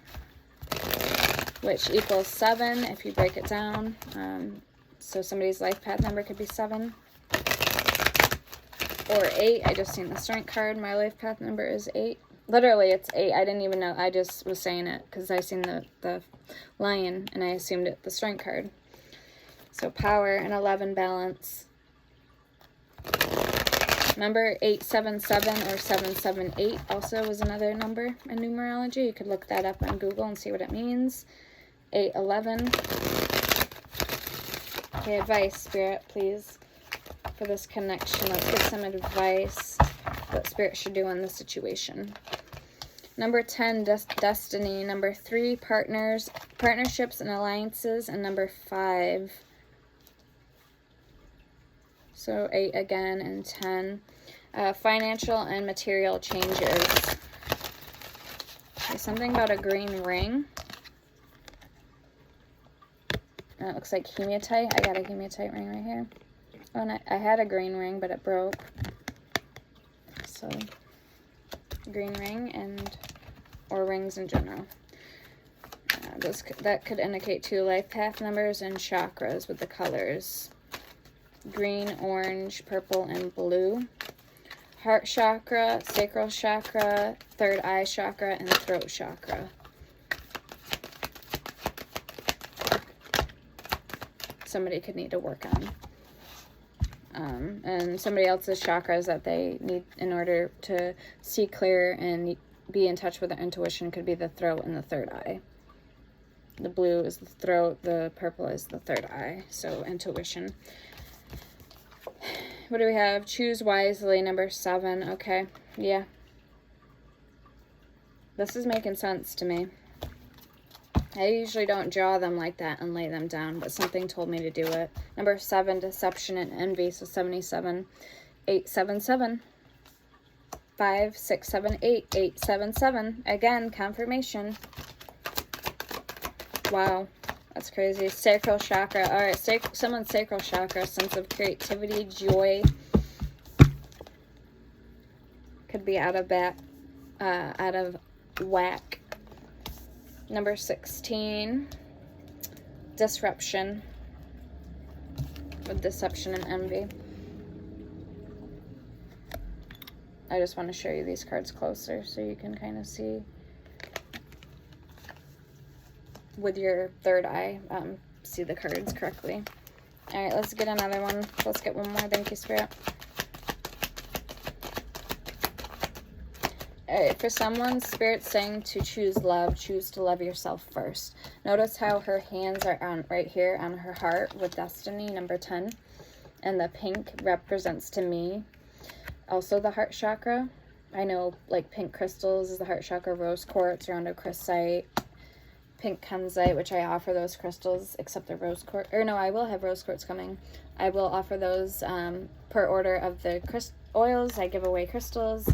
which equals 7 if you break it down. So somebody's life path number could be 7. Or 8. I just seen the Strength card. My life path number is 8. Literally, it's 8. I didn't even know. I just was saying it because I seen the lion and I assumed it the Strength card. So power and 11 balance. Number 877 or 778 also was another number in numerology. You could look that up on Google and see what it means. 811. Okay, advice, Spirit, please, for this connection. Let's get some advice what Spirit should do in this situation. Number 10, destiny. Number 3, partnerships and alliances. And number 5. So 8 again and 10. Financial and material changes. Okay, something about a green ring. It looks like hematite. I got a hematite ring right here. Oh, and I had a green ring, but it broke. So, green ring or rings in general. That could indicate 2 life path numbers and chakras with the colors. Green, orange, purple, and blue. Heart chakra, sacral chakra, third eye chakra, and throat chakra. Somebody could need to work on. And somebody else's chakras that they need in order to see clear and be in touch with their intuition could be the throat and the third eye. The blue is the throat, the purple is the third eye, so intuition. What do we have? Choose wisely, number 7. Okay, yeah. This is making sense to me. I usually don't draw them like that and lay them down, but something told me to do it. Number 7, deception and envy, so 77. 877. 5, 6, 7, 8. 877. Again, confirmation. Wow, that's crazy. Sacral chakra. All right, someone's sacral chakra, sense of creativity, joy. Could be out of whack. Number 16, disruption with deception and envy. I just want to show you these cards closer so you can kind of see with your third eye, see the cards correctly. All right, let's get another one. Let's get one more. Thank you, Spirit. All right, for someone, Spirit's saying to choose love, choose to love yourself first. Notice how her hands are on right here on her heart with destiny, number 10. And the pink represents to me also the heart chakra. I know like pink crystals is the heart chakra, rose quartz, rhodochrosite, pink kunzite, which I offer those crystals, except the rose quartz. Or no, I will have rose quartz coming. I will offer those per order of the oils. I give away crystals.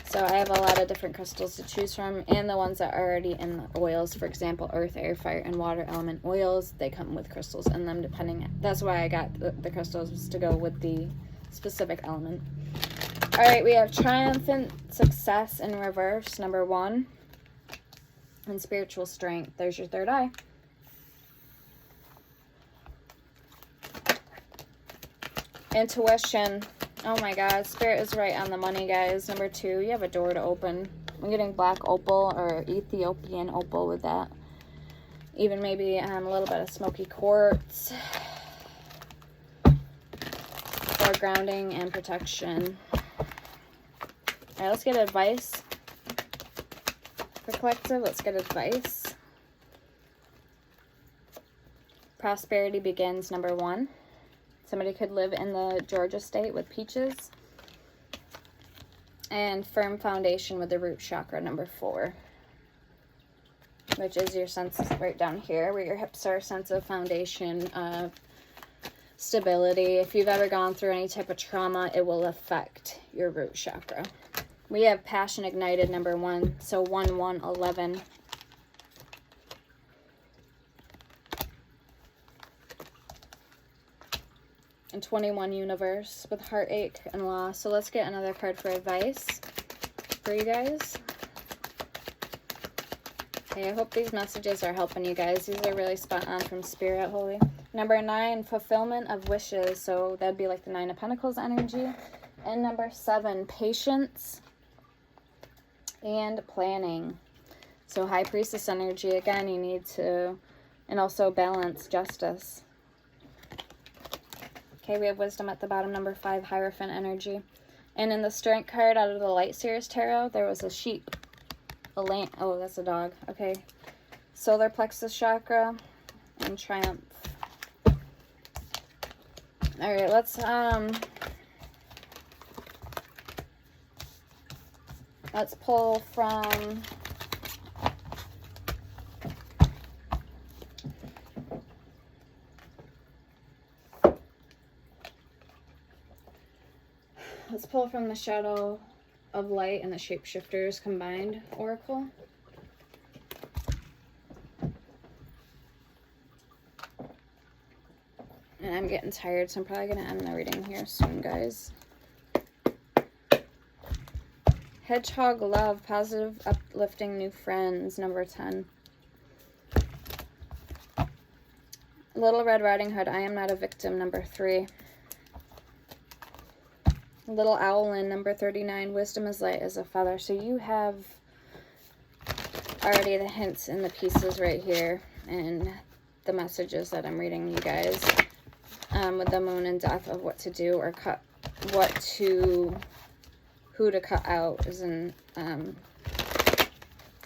So I have a lot of different crystals to choose from, and the ones that are already in the oils, for example, earth, air, fire, and water element oils, they come with crystals in them depending. That's why I got the crystals to go with the specific element. All right, we have triumphant success in reverse, number 1, and spiritual strength. There's your third eye. Intuition. Oh my God, Spirit is right on the money, guys. Number 2, you have a door to open. I'm getting black opal or Ethiopian opal with that. Even maybe a little bit of smoky quartz for grounding and protection. All right, let's get advice for collective. Let's get advice. Prosperity begins, number 1. Somebody could live in the Georgia state with peaches. And firm foundation with the root chakra, number 4. Which is your sense right down here where your hips are, sense of foundation, stability. If you've ever gone through any type of trauma, it will affect your root chakra. We have passion ignited, number 1. So 1, 1, 11. And 21 universe with heartache and loss. So let's get another card for advice for you guys. Okay, I hope these messages are helping you guys. These are really spot on from Spirit, Holy. Number 9, fulfillment of wishes. So that'd be like the 9 of Pentacles energy. And number 7, patience and planning. So High Priestess energy. Again, you need to, and also balance, justice. Okay, we have wisdom at the bottom, number 5, Hierophant energy. And in the strength card out of the Light Seers Tarot, there was a sheep. A lamb. Oh, that's a dog. Okay. Solar plexus chakra and triumph. All right, let's pull from the Shadow of Light and the Shapeshifters combined oracle. And I'm getting tired, so I'm probably going to end the reading here soon, guys. Hedgehog love, positive, uplifting new friends, number 10. Little Red Riding Hood, I am not a victim, number 3. Little Owlin, number 39, wisdom is light as a feather. So you have already the hints and the pieces right here and the messages that I'm reading you guys with the moon and death of what to do or cut, who to cut out is in,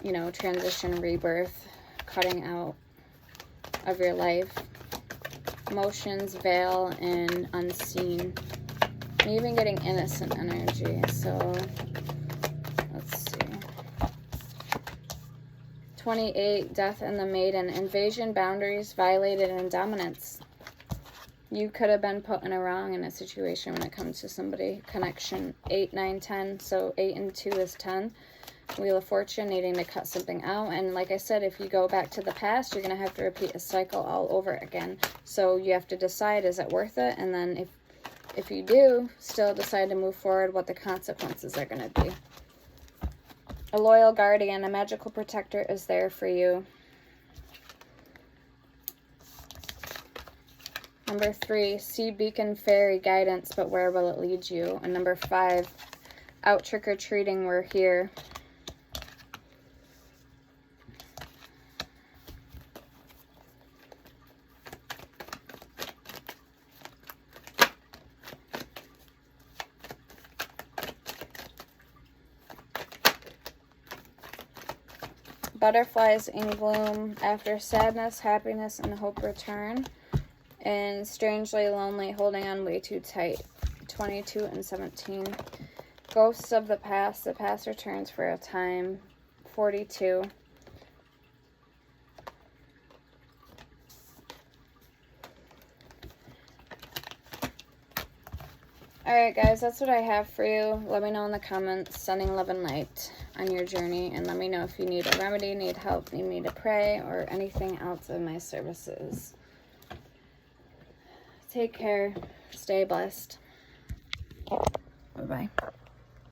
you know, transition, rebirth, cutting out of your life, emotions, veil, and unseen. I'm even getting innocent energy, so let's see. 28, death and the maiden, invasion, boundaries, violated, and dominance. You could have been put in a wrong in a situation when it comes to somebody. Connection, 8, 9, 10, so 8 and 2 is 10. Wheel of Fortune, needing to cut something out. And like I said, if you go back to the past, you're going to have to repeat a cycle all over again. So you have to decide, is it worth it? And then if you do still decide to move forward, what the consequences are going to be. A loyal guardian, a magical protector is there for you. Number 3, sea beacon fairy guidance, but where will it lead you? And number 5, out trick-or-treating, we're here. Butterflies in gloom, after sadness, happiness, and hope return. And strangely lonely, holding on way too tight. 22 and 17. Ghosts of the past returns for a time. 42. Alright guys, that's what I have for you. Let me know in the comments, sending love and light on your journey. And let me know if you need a remedy, need help, need me to pray, or anything else in my services. Take care. Stay blessed. Bye-bye.